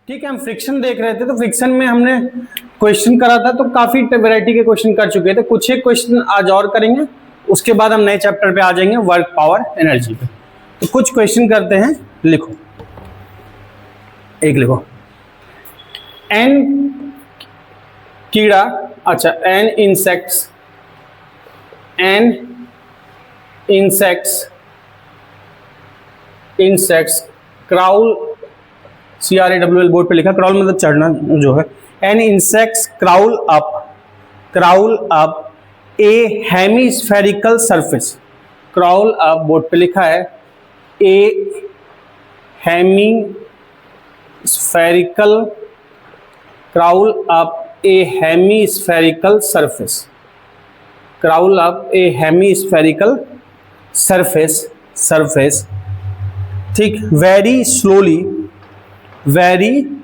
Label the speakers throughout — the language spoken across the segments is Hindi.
Speaker 1: ठीक है, हम फ्रिक्शन देख रहे थे, तो फ्रिक्शन में हमने क्वेश्चन करा था, तो काफी वैरायटी के क्वेश्चन कर चुके थे। कुछ एक क्वेश्चन आज और करेंगे, उसके बाद हम नए चैप्टर पे आ जाएंगे, वर्क पावर एनर्जी पे। तो कुछ क्वेश्चन करते हैं, लिखो, एक लिखो, एन कीड़ा, अच्छा an insects, crawl, CRAWL board पे लिखा, क्राउल मतलब चढ़ना जो है, an insects crawl up a hemispherical surface, crawl up board पे लिखा है, a hemispherical, crawl up a hemispherical surface, crawl up a hemispherical surface, ठीक, very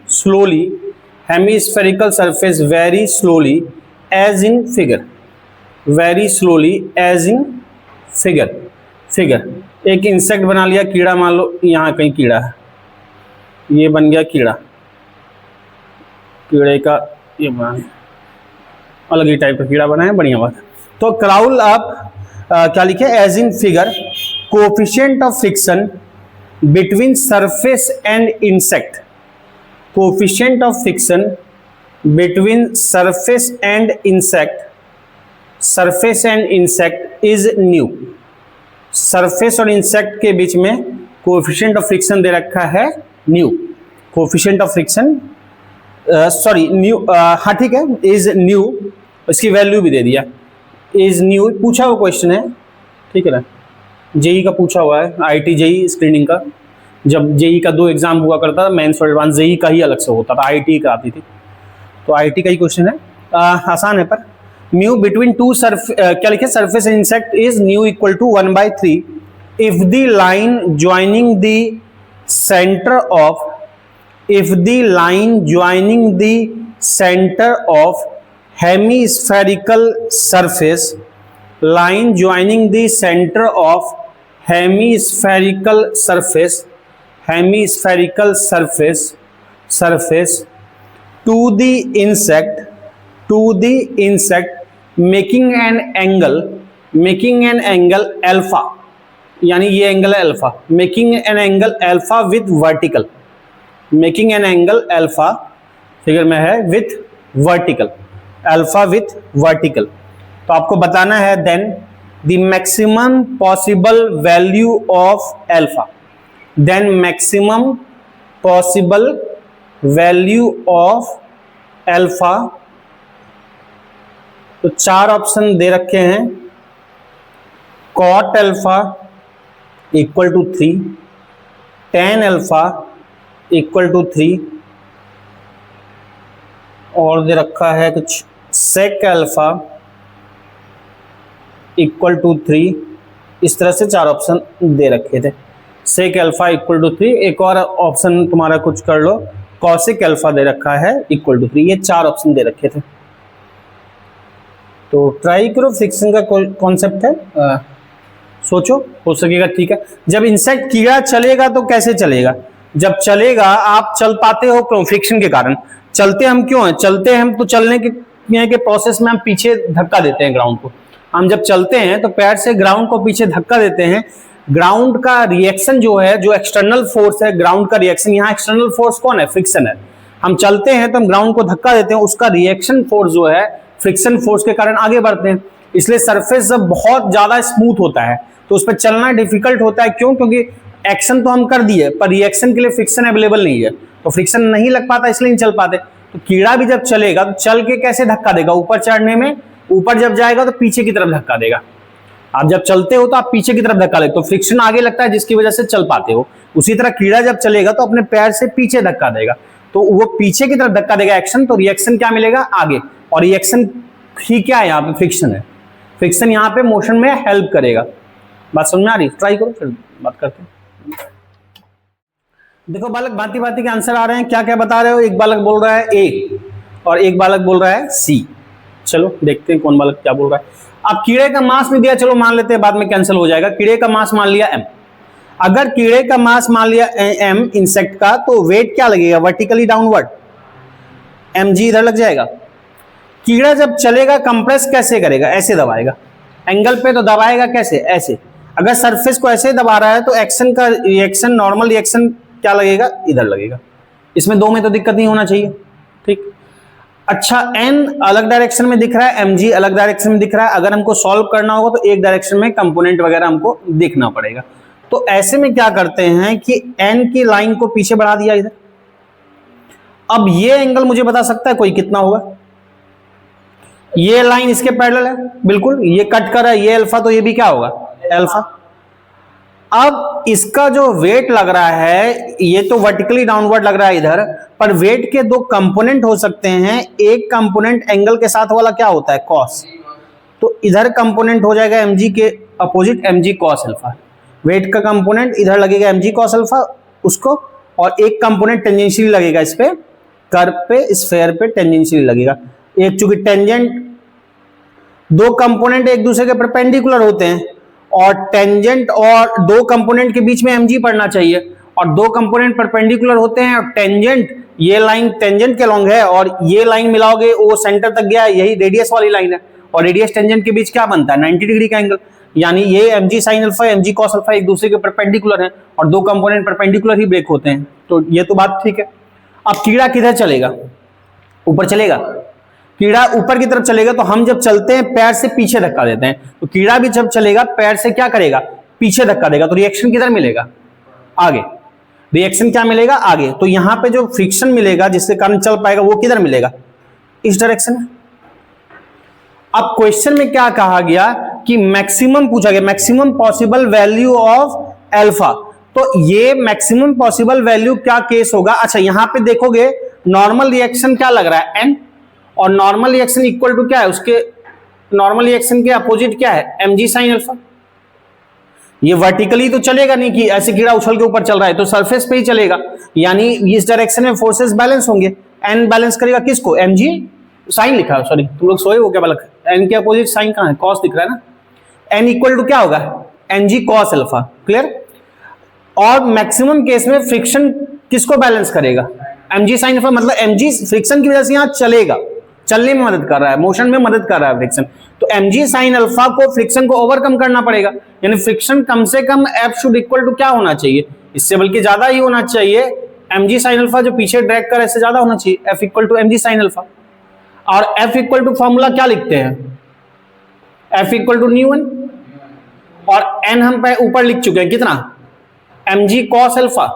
Speaker 1: slowly, hemispherical surface very slowly as in figure, figure. एक इंसेक्ट बना लिया, कीड़ा मान लो, यहाँ कहीं कीड़ा है, ये बन गया कीड़ा, कीड़े का ये बना, अलग ही टाइप का कीड़ा बना है, बढ़िया बात है। तो क्राउल अप क्या लिखे, as in figure, coefficient of friction between surface and insect, coefficient of friction between surface and insect is mu, surface और इंसेक्ट के बीच में कोएफिशिएंट ऑफ फ्रिक्शन दे रखा है mu, coefficient of friction sorry mu, हाँ ठीक है, इज न्यू, इसकी वैल्यू भी दे दिया, इज न्यू, पूछा हुआ क्वेश्चन है, ठीक है ना, जेई का पूछा हुआ है, IIT जेई स्क्रीनिंग का, जब जेई का 2 एग्जाम हुआ करता था, मेंस और एडवांस, जेई का ही अलग से होता था, IIT का आती थी, तो IIT का ही क्वेश्चन है, आसान है। पर म्यू बिटवीन टू क्या लिखे, surface and insect is mu equal to 1/3 if the line joining the centre of hemispherical surface, line joining the center of hemispherical surface to the insect making an angle alpha, यानी ये एंगल है alpha, making an angle alpha with vertical, फिगर में है with vertical, alpha with vertical. तो आपको बताना है then the maximum possible value of alpha, तो 4 ऑप्शन दे रखे हैं, cot alpha equal to 3, tan alpha equal to 3, और दे रखा है कुछ सेक अल्फा इक्वल टू 3, इस तरह से 4 ऑप्शन दे रखे थे, सेक अल्फा इक्वल टू 3, एक और ऑप्शन तुम्हारा कुछ कर लो, कॉसिक अल्फा दे रखा है इक्वल टू 3, ये 4 ऑप्शन दे रखे थे। तो ट्राई करो, फ्रिक्शन का कॉन्सेप्ट है, सोचो, हो सकेगा, ठीक है। जब इंसेक्ट कीड़ा चलेगा तो कैसे चलेगा, जब चलेगा आप चल पाते हो क्यों, फ्रिक्शन के कारण। चलते हम क्यों हैं, चलते हम तो चलने के प्रोसेस में हम पीछे धक्का देते हैं ग्राउंड को, हम जब चलते हैं तो पैर से ग्राउंड को पीछे धक्का देते हैं, ग्राउंड का रिएक्शन जो है, जो एक्सटर्नल फोर्स है, ग्राउंड का रिएक्शन, यहाँ एक्सटर्नल फोर्स कौन है, फ्रिक्शन है। हम चलते हैं तो हम ग्राउंड को धक्का देते हैं, उसका रिएक्शन फोर्स जो है फ्रिक्शन फोर्स के कारण आगे बढ़ते हैं, इसलिए सरफेस जब बहुत ज्यादा स्मूथ होता है तो उस पर चलना डिफिकल्ट होता है, क्यों, क्योंकि एक्शन तो हम कर दिए पर रिएक्शन के लिए फ्रिक्शन अवेलेबल नहीं है, तो फ्रिक्शन नहीं लग पाता, इसलिए नहीं चल पाते। तो कीड़ा भी जब चलेगा तो चल के कैसे धक्का देगा, ऊपर चढ़ने में, ऊपर जब जाएगा तो पीछे की तरफ धक्का देगा, आप जब चलते हो तो आप पीछे की तरफ धक्का देते हो, तो फ्रिक्शन आगे लगता है जिसकी वजह से चल पाते हो। उसी तरह कीड़ा जब चलेगा तो अपने पैर से पीछे धक्का देगा, तो वो पीछे की तरफ धक्का देगा एक्शन, तो रिएक्शन क्या मिलेगा आगे, और रिएक्शन ही क्या है, यहाँ पे फ्रिक्शन है, फ्रिक्शन यहाँ पे मोशन में हेल्प करेगा। बात समझ में आ रही, ट्राई करो फिर बात करते हैं। देखो बालक भांति भांति के आंसर आ रहे हैं, क्या क्या बता रहे हो, एक बालक बोल रहा है ए और एक बालक बोल रहा है सी, चलो देखते हैं कौन बालक क्या बोल रहा है। अब कीड़े का मास भी दिया, चलो मान लेते हैं, बाद में कैंसिल हो जाएगा। कीड़े का मास मान लिया m, अगर कीड़े का मास मान लिया m इंसेक्ट का, तो वेट क्या लगेगा वर्टिकली डाउनवर्ड, mg इधर लग जाएगा। कीड़ा जब चलेगा कंप्रेस कैसे करेगा, ऐसे दबाएगा एंगल पे, तो दबाएगा कैसे, ऐसे। अगर सरफेस को ऐसे दबा रहा है तो एक्शन का रिएक्शन, नॉर्मल रिएक्शन क्या लगेगा, इधर लगेगा। इसमें दो में तो दिक्कत नहीं होना चाहिए, ठीक। अच्छा, n अलग डायरेक्शन में दिख रहा है, mg अलग डायरेक्शन में दिख रहा है। अगर हमको सॉल्व करना होगा तो एक डायरेक्शन में कंपोनेंट वगैरह हमको देखना पड़ेगा। तो ऐसे में क्या करते हैं कि n की लाइन को पीछे बढ़ा दिया इधर। अब ये एंगल मुझे बता सकता है कोई कितना होगा, ये लाइन इसके पैरेलल है बिल्कुल, ये कट कर रहा है, ये अल्फा, तो ये भी क्या होगा अल्फा। अब इसका जो वेट लग रहा है, ये तो वर्टिकली डाउनवर्ड लग रहा है इधर, पर वेट के दो कंपोनेंट हो सकते हैं। एक कंपोनेंट एंगल के साथ वाला क्या होता है कॉस, तो इधर कंपोनेंट हो जाएगा mg के opposite mg cos alpha. Weight का कंपोनेंट इधर लगेगा mg कॉस अल्फा उसको, और एक कंपोनेंट टेंजेंशियली लगेगा इस पे, कर्व पे, स्फेयर पे टेंजेंशियली लगेगा। एक चूंकि टेंजेंट, दो कंपोनेंट एक दूसरे के परपेंडिकुलर होते हैं, और टेंजेंट और दो कंपोनेंट के बीच में mg पड़ना चाहिए, और दो कंपोनेंट परपेंडिकुलर होते हैं, और टेंजेंट, ये लाइन टेंजेंट के लॉन्ग है, और ये लाइन मिलाओगे वो सेंटर तक गया, यही रेडियस वाली लाइन है, और रेडियस टेंजेंट के बीच क्या बनता है 90 डिग्री का एंगल। यानी ये mg sin alpha mg cos alpha एक दूसरे के परपेंडिकुलर हैं, और दो कंपोनेंट परपेंडिकुलर ही ब्रेक होते हैं। तो ये तो बात ठीक है। अब कीड़ा किधर चलेगा, ऊपर चलेगा। कीड़ा ऊपर की तरफ चलेगा, तो हम जब चलते हैं पैर से पीछे धक्का देते हैं, तो कीड़ा भी जब चलेगा पैर से क्या करेगा, पीछे धक्का देगा। तो रिएक्शन किधर मिलेगा, आगे। रिएक्शन क्या मिलेगा, आगे। तो यहां पे जो फ्रिक्शन मिलेगा जिसके कारण चल पाएगा, वो किधर मिलेगा, इस डायरेक्शन में। अब क्वेश्चन में क्या कहा गया कि मैक्सिमम पूछा गया, maximum possible value of alpha. तो ये मैक्सिमम पॉसिबल वैल्यू क्या केस होगा। अच्छा, यहां पे देखोगे नॉर्मल रिएक्शन क्या लग रहा है n, और नॉर्मल रिएक्शन इक्वल टू क्या है, उसके नॉर्मल रिएक्शन के अपोजिट क्या है mg sin अल्फा। ये वर्टिकली तो चलेगा नहीं कि ऐसे कीड़ा उछल के ऊपर चल रहा है, तो सरफेस पे ही चलेगा, यानी इस डायरेक्शन में फोर्सेस बैलेंस होंगे। n बैलेंस करेगा किसको, mg साइन लिखा है, सॉरी तुम लोग सोए हो क्या बालक, n के अपोजिट साइन कहां है, कॉस दिख रहा है ना। n इक्वल टू क्या होगा mg cos अल्फा, क्लियर। और मैक्सिमम केस में फ्रिक्शन किसको बैलेंस करेगा, mg sin अल्फा, मतलब mg फ्रिक्शन की वजह से यहां चलेगा, चलने में मदद कर रहा है, मोशन में मदद कर रहा है फ्रिक्शन। तो mg sin अल्फा को फ्रिक्शन को ओवरकम करना पड़ेगा, यानी फ्रिक्शन कम से कम f शुड इक्वल टू क्या होना चाहिए, इससे बल्कि ज्यादा ही होना चाहिए। mg sin अल्फा जो पीछे ड्रैग कर इससे ज्यादा होना चाहिए, f equal to mg sin alpha. और f इक्वल टू फॉर्मूला क्या लिखते हैं, f equal to mu n, और n हम ऊपर लिख चुके हैं कितना, mg cos alpha.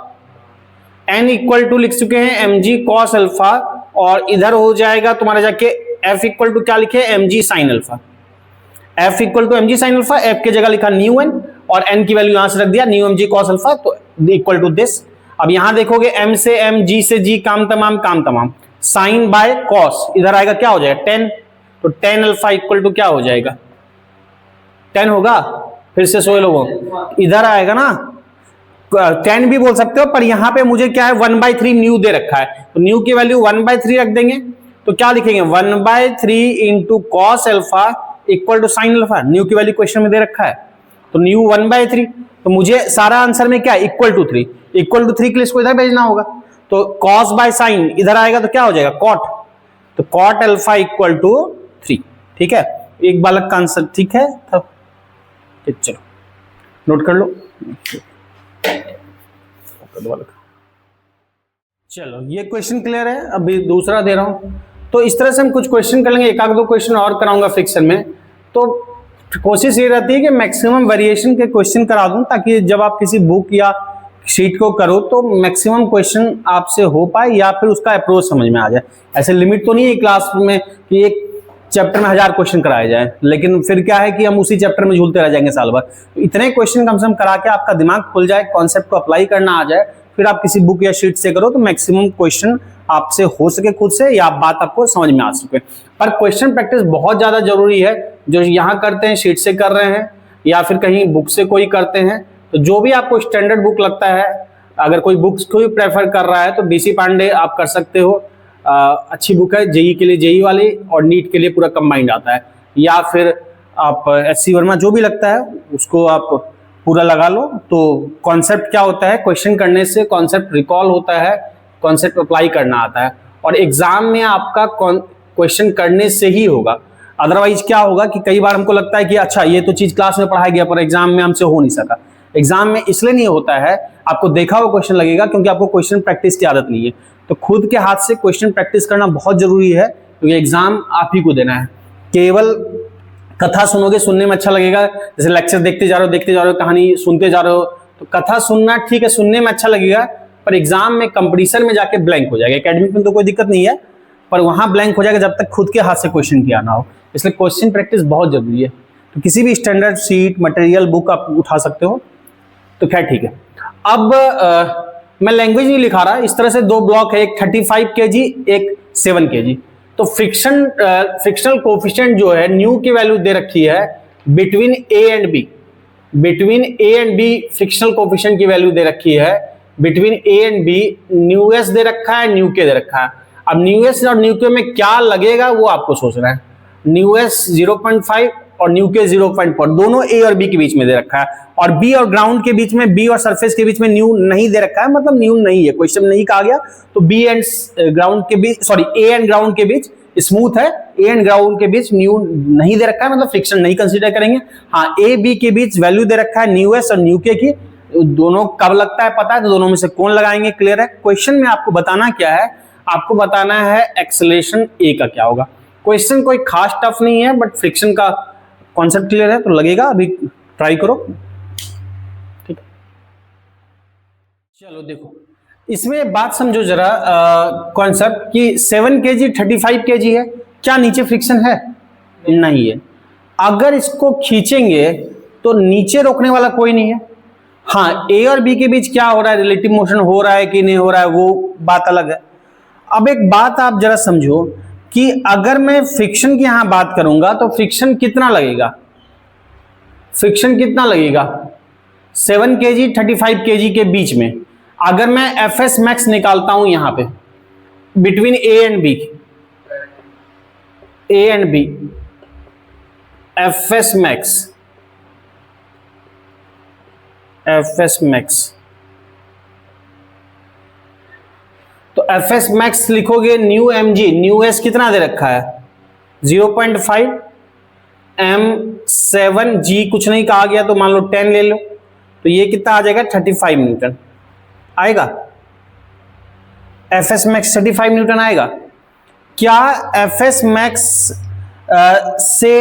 Speaker 1: n equal to लिख चुके हैं mg cos अल्फा, और इधर हो जाएगा तुम्हारा जाके f इक्वल टू क्या लिखे mg sin alpha. f equal to mg sin alpha, f की जगह लिखा न्यू n, और n की वैल्यू यहां से रख दिया न्यू mg cos अल्फा, तो इक्वल टू दिस। अब यहां देखोगे m से m, g से g, काम तमाम, साइन बाय कॉस, इधर आएगा क्या हो जाएगा 10, तो 10 अल्फा इक्वल टू क्या हो जाएगा 10 होगा। फिर से सोए लोगों, इधर आएगा ना 10 भी बोल सकते हो, पर यहां पे मुझे क्या है 1/3 न्यू दे रखा है, तो न्यू की वैल्यू 1/3 रख देंगे, तो क्या लिखेंगे 1/3 into cos alpha equal to sine alpha. Mu की वैल्यू क्वेश्चन में दे रखा है, तो न्यू 1/3, तो मुझे सारा आंसर में क्या है इक्वल टू 3, इक्वल टू 3 के लिए इसको इधर भेजना होगा, तो कॉस बाय साइन इधर आएगा तो क्या हो जाएगा कॉट, तो कॉट अल्फा इक्वल टू 3। ठीक है, एक बालक का आंसर ठीक है, ठीक, चलो नोट कर लो। चलो ये क्वेश्चन क्लियर है, अभी दूसरा दे रहा हूं। तो इस तरह से हम कुछ क्वेश्चन कर लेंगे, एक आध दो क्वेश्चन और कराऊंगा फ्रिक्शन में। तो कोशिश ये रहती है कि मैक्सिमम वेरिएशन के क्वेश्चन करा दूं, ताकि जब आप किसी बुक या शीट को करो तो मैक्सिमम क्वेश्चन आपसे हो पाए, या फिर उसका अप्रोच समझ में आ जाए। ऐसे लिमिट तो नहीं है क्लास में कि एक चैप्टर में 1000 क्वेश्चन कराए जाए, लेकिन फिर क्या है कि हम उसी चैप्टर में झूलते रह जाएंगे साल भर। इतने क्वेश्चन कम से कम करा के आपका दिमाग खुल जाए, कॉन्सेप्ट को अप्लाई करना आ जाए, फिर आप किसी बुक या शीट से करो तो मैक्सिमम क्वेश्चन आपसे हो सके खुद से, या बात आपको समझ में आ सके। पर क्वेश्चन प्रैक्टिस बहुत ज्यादा जरूरी है, जो यहाँ करते हैं शीट से कर रहे हैं, या फिर कहीं बुक से कोई करते हैं, तो जो भी आपको स्टैंडर्ड बुक लगता है, अगर कोई बुक्स को भी प्रेफर कर रहा है तो बीसी पांडे आप कर सकते हो, अच्छी बुक है, जेई के लिए जेई वाली, और नीट के लिए पूरा कंबाइंड आता है। या फिर आप एससी वर्मा जो भी लगता है उसको आप पूरा लगा लो। तो कॉन्सेप्ट क्या होता है, क्वेश्चन करने से कॉन्सेप्ट रिकॉल होता है, कॉन्सेप्ट अप्लाई करना आता है, और एग्जाम में आपका क्वेश्चन करने से ही होगा। अदरवाइज क्या होगा कि कई बार हमको लगता है कि अच्छा ये तो चीज क्लास में पढ़ाया गया पर एग्जाम में हमसे हो नहीं सका। एग्जाम में इसलिए नहीं होता है, आपको देखा हुआ क्वेश्चन लगेगा क्योंकि आपको क्वेश्चन प्रैक्टिस की आदत नहीं है। तो खुद के हाथ से क्वेश्चन प्रैक्टिस करना बहुत जरूरी है, क्योंकि एग्जाम आप ही को देना है। केवल कथा सुनोगे, सुनने में अच्छा लगेगा, जैसे लेक्चर देखते जा रहे हो, कहानी सुनते जा रहे हो, तो कथा सुनना ठीक है, सुनने में अच्छा लगेगा, पर एग्जाम में कंपटीशन में जाके ब्लैंक हो जाएगा। एकेडमिक में तो कोई दिक्कत नहीं है, पर वहां ब्लैंक हो जाएगा जब तक खुद के हाथ से क्वेश्चन किया ना हो। इसलिए क्वेश्चन प्रैक्टिस बहुत जरूरी है। तो किसी भी स्टैंडर्ड शीट, मटेरियल, बुक आप उठा सकते हो। तो खैर ठीक है। अब मैं लैंग्वेज नहीं लिखा रहा, इस तरह से दो ब्लॉक है, एक 35 kg, एक 7 kg। तो फ्रिक्शनल कोफिशिएंट जो है, न्यू की वैल्यू दे रखी है between A and B. Between A and B frictional coefficient की वैल्यू दे रखी है, between A and B mu S दे रखा है, न्यू के दे रखा है। अब न्यू एस और न्यू के में क्या लगेगा वो आपको सोचना है। न्यू एस 0.5 और न्यू के 0.4 दोनों ए और बी के बीच में दे रखा है, और बी और ग्राउंड के बीच में, बी और सरफेस के बीच में न्यू नहीं दे रखा है, मतलब न्यू नहीं है, क्वेश्चन नहीं कहा गया। तो बी एंड ग्राउंड के बीच, सॉरी ए एंड ग्राउंड के बीच स्मूथ है, ए एंड ग्राउंड के बीच न्यू नहीं दे रखा है, मतलब फ्रिक्शन नहीं कंसीडर करेंगे। हाँ, ए बी के बीच वैल्यू दे रखा है न्यू एस और न्यू के की, दोनों कब लगता है पता है, तो दोनों में से कौन लगाएंगे, क्लियर है। क्वेश्चन में आपको बताना क्या है, आपको बताना है एक्सेलरेशन ए का क्या होगा। क्वेश्चन कोई खास टफ नहीं है, बट फ्रिक्शन का कॉन्सेप्ट क्लियर है तो लगेगा, अभी ट्राई करो, ठीक है। चलो देखो, इसमें बात समझो जरा, कॉन्सेप्ट कि 7 kg 35 kg है, क्या नीचे फ्रिक्शन है? नहीं है। अगर इसको खींचेंगे तो नीचे रोकने वाला कोई नहीं है। हाँ, ए और बी के बीच क्या हो रहा है, रिलेटिव मोशन हो रहा है कि नहीं हो रहा है, वो बात अलग है। अब एक बात आप जरा समझो कि अगर मैं फ्रिक्शन की यहां बात करूंगा तो फ्रिक्शन कितना लगेगा, फ्रिक्शन कितना लगेगा 7 kg 35 kg के बीच में। अगर मैं एफ एस मैक्स निकालता हूं यहां पे between A and B, A and B, F S max, F S max, तो एफ एस मैक्स लिखोगे mu M G, mu S कितना दे रखा है 0.5, एम 7, जी कुछ नहीं कहा गया तो मान लो 10 ले लो, तो ये कितना आ जाएगा 35 न्यूटन आएगा। एफ एस मैक्स 35 न्यूटन आएगा। क्या एफ एस मैक्स से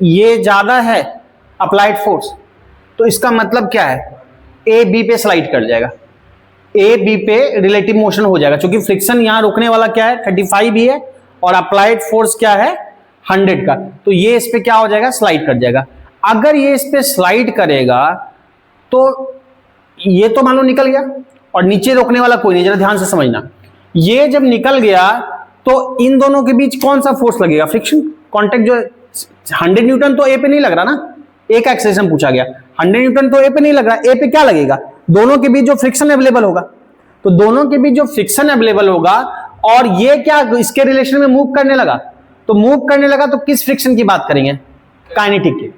Speaker 1: ये ज्यादा है अप्लाइड फोर्स? तो इसका मतलब क्या है, ए बी पे स्लाइड कर जाएगा, ए बी पे रिलेटिव मोशन हो जाएगा, क्योंकि फ्रिक्शन यहां रोकने वाला क्या है 35 ही है, और अप्लाइड फोर्स क्या है 100 का, तो ये इस पे क्या हो जाएगा, स्लाइड कर जाएगा। अगर ये इस पे स्लाइड करेगा तो ये तो मान लो निकल गया, और नीचे रोकने वाला कोई नहीं, जरा ध्यान से समझना। ये जब निकल गया तो इन दोनों के बीच कौन सा फोर्स लगेगा, फ्रिक्शन कांटेक्ट जो 100 न्यूटन तो ए पे नहीं लग रहा ना, ए का एक्सेलरेशन पूछा गया, 100 न्यूटन तो ए पे नहीं लग रहा, ए पे क्या लगेगा, दोनों के बीच जो फ्रिक्शन अवेलेबल होगा, तो दोनों के बीच जो फ्रिक्शन अवेलेबल होगा, और ये क्या इसके रिलेशन में मूव करने लगा, तो मूव करने लगा तो किस फ्रिक्शन की बात करेंगे, काइनेटिक की।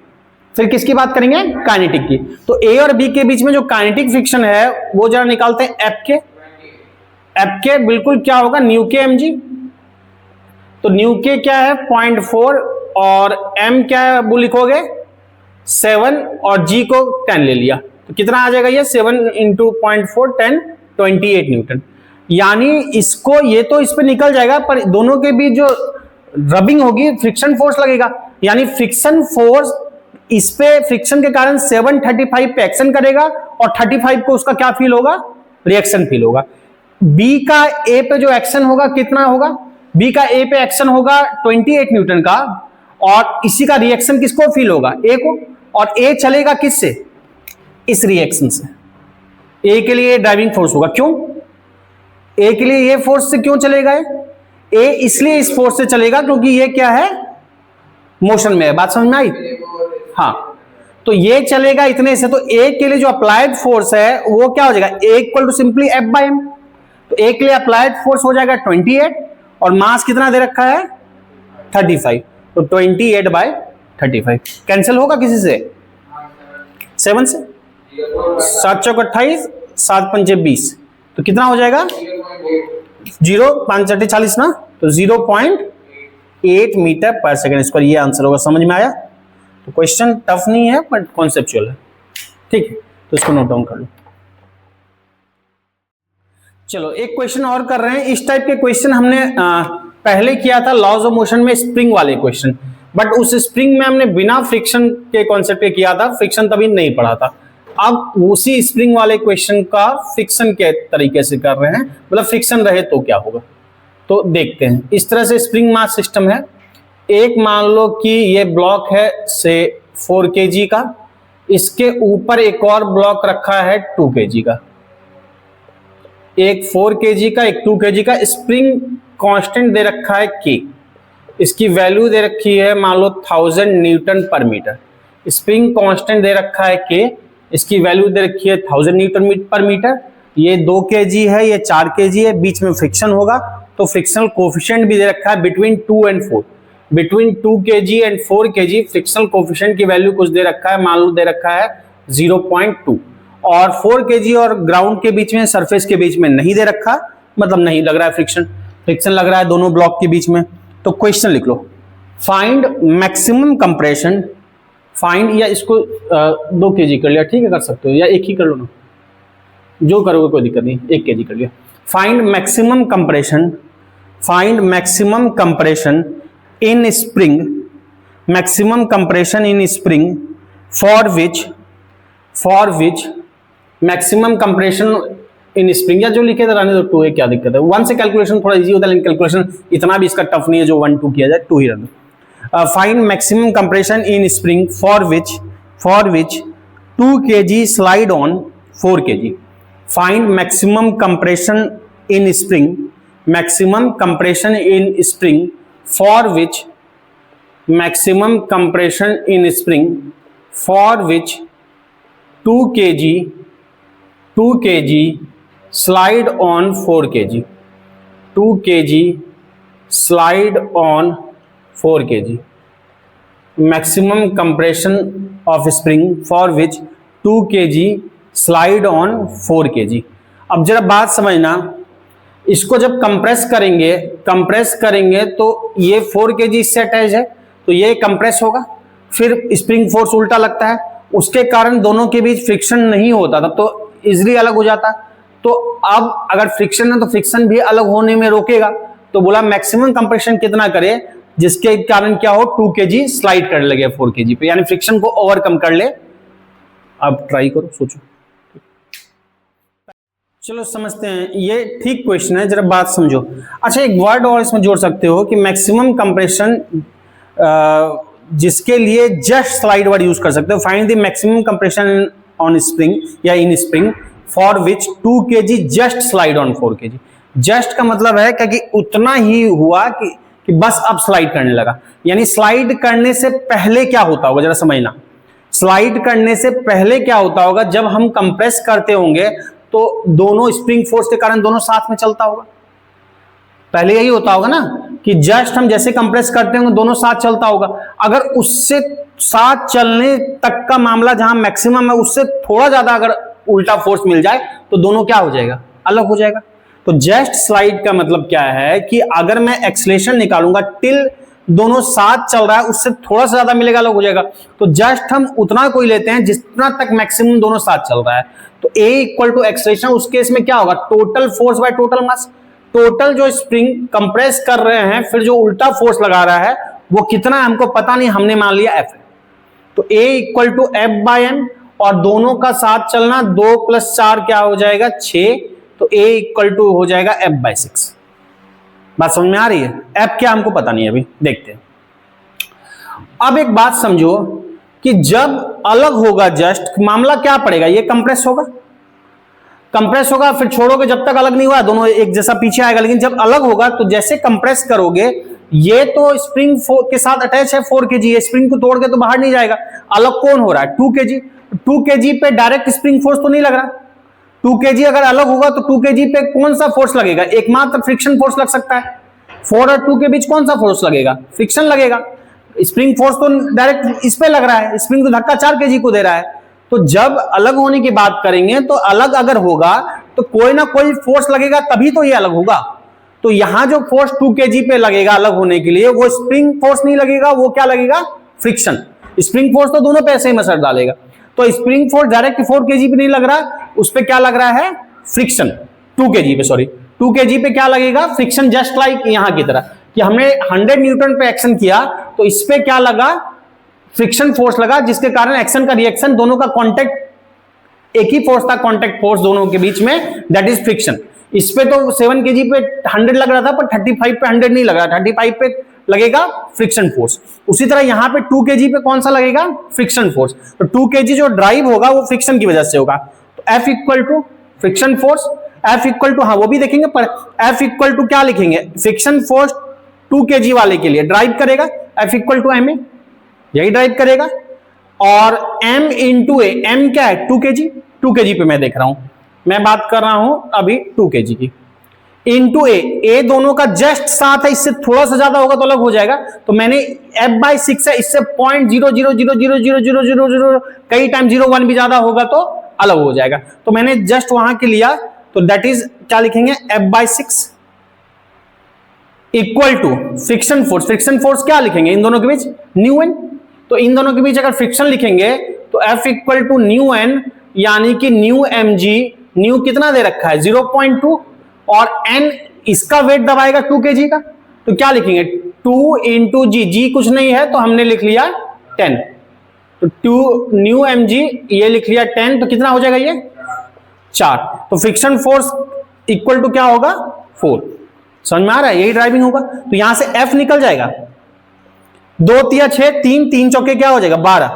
Speaker 1: फिर किसकी बात करेंगे, काइनेटिक की। तो ए और बी के बीच में जो काइनेटिक फ्रिक्शन है वो जरा निकालते हैं, एफ के, एफ के बिल्कुल क्या होगा न्यू के एम जी, तो न्यू के क्या है 0.4, और एम क्या है वो लिखोगे 7, और जी को 10 ले लिया, तो कितना आ जाएगा ये 7 इंटू 0.4 10 28 न्यूटन। यानी इसको ये तो इस पे निकल जाएगा, पर दोनों के बीच जो रबिंग होगी फ्रिक्शन फोर्स लगेगा, यानी फ्रिक्शन फोर्स इस पे फ्रिक्शन के कारण 735 पे एक्शन करेगा, और 35 को उसका क्या फील होगा, रिएक्शन फील होगा। बी का ए पे जो एक्शन होगा कितना होगा, बी का ए पे एक्शन होगा 28 न्यूटन का, और इसी का रिएक्शन किसको फील होगा, ए को, और ए चलेगा किससे, इस रिएक्शन से। ए के लिए ड्राइविंग फोर्स होगा, क्यों ए के लिए ये फोर्स से क्यों चलेगा, ए इसलिए इस फोर्स से चलेगा क्योंकि ये क्या है, मोशन में है। बात समझ में आई? हाँ, तो ये चलेगा इतने से, तो ए के लिए जो अप्लाइड फोर्स है वो क्या हो जाएगा, A equal to simply F by M. तो ए के लिए अप्लाइड फोर्स हो जाएगा 28, और मास कितना दे रखा है 35, तो 28 बाय 35। कैंसिल होगा किसी से, 7 से, 7 चौक 28, 7 पंचे 20, तो कितना हो जाएगा 0, 5 चट्टे 40 ना, तो 0.8 मीटर पर सेकेंड स्क्वायर, ये आंसर होगा। समझ में आया? तो क्वेश्चन टफ नहीं है बट कॉन्सेप्चुअल है, ठीक है, तो इसको नोट डाउन कर लो। चलो एक क्वेश्चन और कर रहे हैं। इस टाइप के क्वेश्चन हमने पहले किया था लॉज ऑफ मोशन में, स्प्रिंग वाले क्वेश्चन, बट उस स्प्रिंग में हमने बिना फ्रिक्शन के कॉन्सेप्ट पे किया था, फ्रिक्शन तभी नहीं पढ़ा था। अब उसी स्प्रिंग वाले क्वेश्चन का फ्रिक्शन के तरीके से कर रहे हैं, मतलब फ्रिक्शन रहे तो क्या होगा, तो देखते हैं। इस तरह से स्प्रिंग मास सिस्टम है। एक मान लो कि ये ब्लॉक है से 4 kg का, इसके ऊपर एक और ब्लॉक रखा है 2 kg का, एक 4 kg का, एक 2 kg का। स्प्रिंग कांस्टेंट दे रखा है K, इसकी वैल्यू दे रखी है मान लो 1000 न्यूटन पर मीटर। स्प्रिंग कांस्टेंट दे रखा है K, इसकी वैल्यू दे रखी है 1000 न्यूटन पर मीटर। ये 2 kg है, ये 4 kg है, बीच में फ्रिक्शन होगा, तो फ्रिक्शनल कोफिशिएंट भी दे रखा है between 2 and 4, between 2 kg and 4 kg frictional coefficient की वैल्यू कुछ दे रखा है, मान लो दे रखा है 0.2, और 4 kg और ग्राउंड के बीच में, सरफेस के बीच में नहीं दे रखा, मतलब नहीं लग रहा है फ्रिक्शन, फ्रिक्शन लग रहा है दोनों ब्लॉक के बीच में। तो क्वेश्चन लिख लो, फाइंड मैक्सिमम कंप्रेशन, फाइंड, या इसको 2 kg कर लिया, ठीक है, कर सकते हो, या एक ही कर लो ना, जो करोगे कोई दिक्कत नहीं, 1 kg कर लिया। Find maximum compression, find maximum compression in spring, maximum compression in spring for which maximum compression in spring, या जो लिखे थे रहने दो, 2 है, क्या दिक्कत है। 1 से कैलकुलेशन थोड़ा इजी होता है, लेकिन कैलकुलेशन इतना भी इसका टफ नहीं है जो 1 2 किया जाए, 2 ही रहने दो। Find maximum compression in spring for which 2 kg slide on 4 kg। Find maximum compression in spring, maximum compression in spring for which, maximum compression in spring for which 2 kg slide on 4 kg, 2 kg slide on 4 kg, maximum compression of spring for which 2 kg slide on 4 kg। अब जरा बात समझना, इसको जब कंप्रेस करेंगे तो ये 4 kg इससे अटैच है, तो ये कंप्रेस होगा, फिर स्प्रिंग फोर्स उल्टा लगता है, उसके कारण दोनों के बीच फ्रिक्शन नहीं होता था, तो इजीली अलग हो जाता। तो अब अगर फ्रिक्शन है तो फ्रिक्शन भी अलग होने में रोकेगा, तो बोला मैक्सिमम कंप्रेशन कितना करे जिसके कारण क्या हो, 2 kg स्लाइड करने लगे 4 kg पे, यानी फ्रिक्शन को ओवरकम कर ले। अब ट्राई करो, सोचो। चलो समझते हैं, ये ठीक क्वेश्चन है, जरा बात समझो। अच्छा एक वर्ड और इसमें जोड़ सकते हो कि मैक्सिमम कंप्रेशन जिसके लिए जस्ट स्लाइड वर्ड यूज कर सकते हो। Find the maximum compression on spring या in spring for which 2 kg just slide on 4 kg। Just का मतलब है कि उतना ही हुआ कि बस अब स्लाइड करने लगा, यानी स्लाइड करने से पहले क्या होता होगा जरा समझना। स्लाइड करने से पहले क्या होता होगा, जब हम कंप्रेस करते होंगे तो दोनों स्प्रिंग फोर्स के कारण दोनों साथ में चलता होगा, पहले यही होता होगा ना कि जस्ट हम जैसे कंप्रेस करते होंगे दोनों साथ चलता होगा। अगर उससे साथ चलने तक का मामला जहां मैक्सिमम है, उससे थोड़ा ज्यादा अगर उल्टा फोर्स मिल जाए तो दोनों क्या हो जाएगा, अलग हो जाएगा। तो जस्ट स्लाइड का मतलब क्या है कि अगर मैं एक्सेलरेशन निकालूंगा टिल दोनों साथ चल रहा है, उससे थोड़ा सा ज्यादा मिलेगा, अलग हो जाएगा। तो जस्ट हम उतना कोई लेते हैं जितना तक मैक्सिमम दोनों साथ चल रहा है, तो A इक्वल टू एक्सेलरेशन, उस केस में क्या होगा, total force by total mass. Total जो स्प्रिंग कंप्रेस कर रहे हैं, फिर जो उल्टा फोर्स लगा रहा है वो कितना है हमको पता नहीं, हमने मान लिया F है, तो A equal to F by M, और दोनों का साथ चलना 2 + 4 क्या हो जाएगा 6, तो A इक्वल टू हो जाएगा F/6। बात समझ में आ रही है? F क्या हमको पता नहीं है, अभी देखते हैं। अब एक बात समझो कि जब अलग होगा जस्ट, मामला क्या पड़ेगा, ये कंप्रेस होगा, फिर छोड़ोगे जब तक अलग नहीं हुआ दोनों एक जैसा पीछे आएगा, लेकिन जब अलग होगा तो जैसे कंप्रेस करोगे, ये तो स्प्रिंग के साथ अटैच है 4 kg, ये स्प्रिंग को तोड़ के तो बाहर नहीं जाएगा, अलग कौन हो रहा है 2 kg। 2 kg पे डायरेक्ट स्प्रिंग फोर्स तो नहीं लग रहा, 2 kg अगर अलग होगा तो 2 kg पे कौन सा फोर्स लगेगा, एकमात्र फ्रिक्शन फोर्स लग सकता है। 4 और 2 के बीच कौन सा फोर्स लगेगा, फ्रिक्शन लगेगा। स्प्रिंग फोर्स तो डायरेक्ट इस पे लग रहा है, स्प्रिंग तो धक्का 4 kg को दे रहा है, तो जब अलग होने की बात करेंगे तो अलग अगर होगा तो कोई ना कोई फोर्स लगेगा तभी तो ये अलग होगा। तो यहां जो फोर्स 2 kg पे लगेगा अलग होने के लिए, वो स्प्रिंग फोर्स नहीं लगेगा, वो क्या लगेगा? फ्रिक्शन। स्प्रिंग फोर्स तो दोनों पे ऐसे ही असर डालेगा, तो स्प्रिंग फोर्स डायरेक्ट 4 kg पे नहीं लग रहा, उस पे क्या लग रहा है? फ्रिक्शन। 2 kg पे, सॉरी 2 kg पे क्या लगेगा? फ्रिक्शन। जस्ट लाइक यहां की तरह कि हमने 100 न्यूटन पे एक्शन किया तो इस पे क्या लगा? फ्रिक्शन फोर्स लगा, जिसके कारण एक्शन का रिएक्शन, दोनों का कांटेक्ट एक ही फोर्स था, कांटेक्ट फोर्स दोनों के बीच में, दैट इज फ्रिक्शन। इस पे तो 7 kg पे 100 लग रहा था, पर 35 पे 100 नहीं लग रहा, 35 पे लगेगा फ्रिक्शन फोर्स। उसी तरह यहां पे 2 kg पे कौन सा लगेगा? Friction force. तो 2 kg जो ड्राइव होगा वो फ्रिक्शन की वजह से होगा, तो F equal to friction force, F equal to, हाँ वो भी देखेंगे, पर F इक्वल टू क्या लिखेंगे? फ्रिक्शन फोर्स 2 kg वाले के लिए ड्राइव करेगा, F इक्वल टू ma, यही ड्राइव करेगा। और m इंटू ए, m क्या है? 2 kg, 2 kg पे मैं देख रहा हूं, मैं बात कर रहा हूं अभी 2 kg की, इंटू ए दोनों का जस्ट साथ है, इससे थोड़ा सा ज्यादा होगा तो अलग हो जाएगा। तो मैंने F/6 है, इससे 0.0000000 कई टाइम 0.1 भी ज्यादा होगा तो अलग हो जाएगा, तो मैंने जस्ट वहां के लिया, तो दैट इज क्या लिखेंगे? F/6 equal to friction force. Friction force क्या लिखेंगे इन दोनों के बीच? New N. तो इन दोनों के बीच अगर फ्रिक्शन लिखेंगे तो F equal to mu N, यानी कि न्यू mg, न्यू कितना दे रखा है? 0.2, और n इसका वेट दबाएगा 2 kg का, तो क्या लिखेंगे? 2 इंटू जी कुछ नहीं है तो हमने लिख लिया 10, तो 2 न्यू mg ये लिख लिया 10, तो कितना हो जाएगा ये? 4। तो फ्रिक्शन फोर्स इक्वल टू क्या होगा? 4। समझ में आ रहा है? यही ड्राइविंग होगा। तो यहां से F निकल जाएगा, 2 तिया 6, 3 चौके क्या हो जाएगा? 12।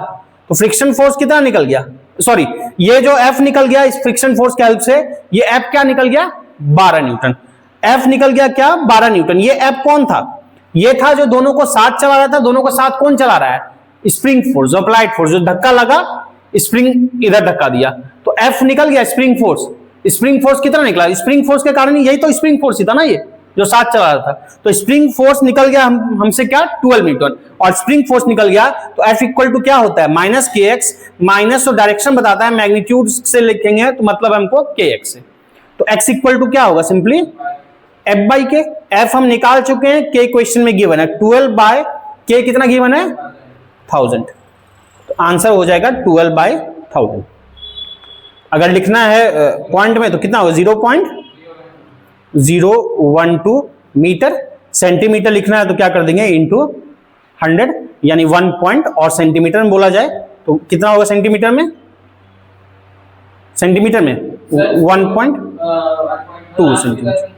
Speaker 1: तो फ्रिक्शन फोर्स कितना निकल गया? सॉरी, ये जो F निकल गया इस फ्रिक्शन फोर्स के हेल्प से, ये F क्या निकल गया? 12 न्यूटन। F निकल गया क्या? 12 न्यूटन। ये F कौन था? ये था जो दोनों को साथ चला रहा था। दोनों को साथ कौन चला रहा है? स्प्रिंग फोर्स, जो अप्लाइड फोर्स, जो धक्का लगा, स्प्रिंग इधर धक्का दिया, तो F निकल गया स्प्रिंग फोर्स। स्प्रिंग फोर्स कितना निकला? स्प्रिंग फोर्स के कारण, यही तो स्प्रिंग फोर्स ही था ना, ये जो साथ चला रहा था। तो स्प्रिंग फोर्स निकल गया हमसे क्या? 12 न्यूटन, और स्प्रिंग फोर्स निकल गया, तो F इक्वल टू क्या होता है? माइनस kx, माइनस तो डायरेक्शन बताता है, मैग्नीट्यूड से लिखेंगे तो मतलब हमको kx से, तो x इक्वल टू क्या होगा? Simply F/k। F हम निकाल चुके हैं, k क्वेश्चन में गिवन है, 12/k कितना गिवन है? 1000, तो आंसर हो जाएगा 12/1000। अगर लिखना है पॉइंट में तो कितना होगा? 0.012 मीटर। सेंटीमीटर लिखना है तो क्या कर देंगे? इंटू 100, यानी 1 पॉइंट, और सेंटीमीटर में बोला जाए तो कितना होगा सेंटीमीटर में? सेंटीमीटर में 1.2 सेंटीमीटर।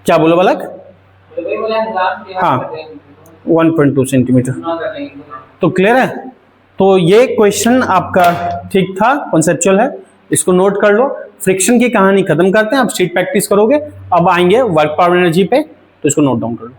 Speaker 1: क्या बोलो बालक? हाँ, 1.2 सेंटीमीटर। तो क्लियर है? तो ये क्वेश्चन आपका ठीक था, कॉन्सेप्चुअल है, इसको नोट कर लो। फ्रिक्शन की कहानी खत्म करते हैं, अब शीट प्रैक्टिस करोगे, अब आएंगे वर्क पावर एनर्जी पे, तो इसको नोट डाउन कर लो।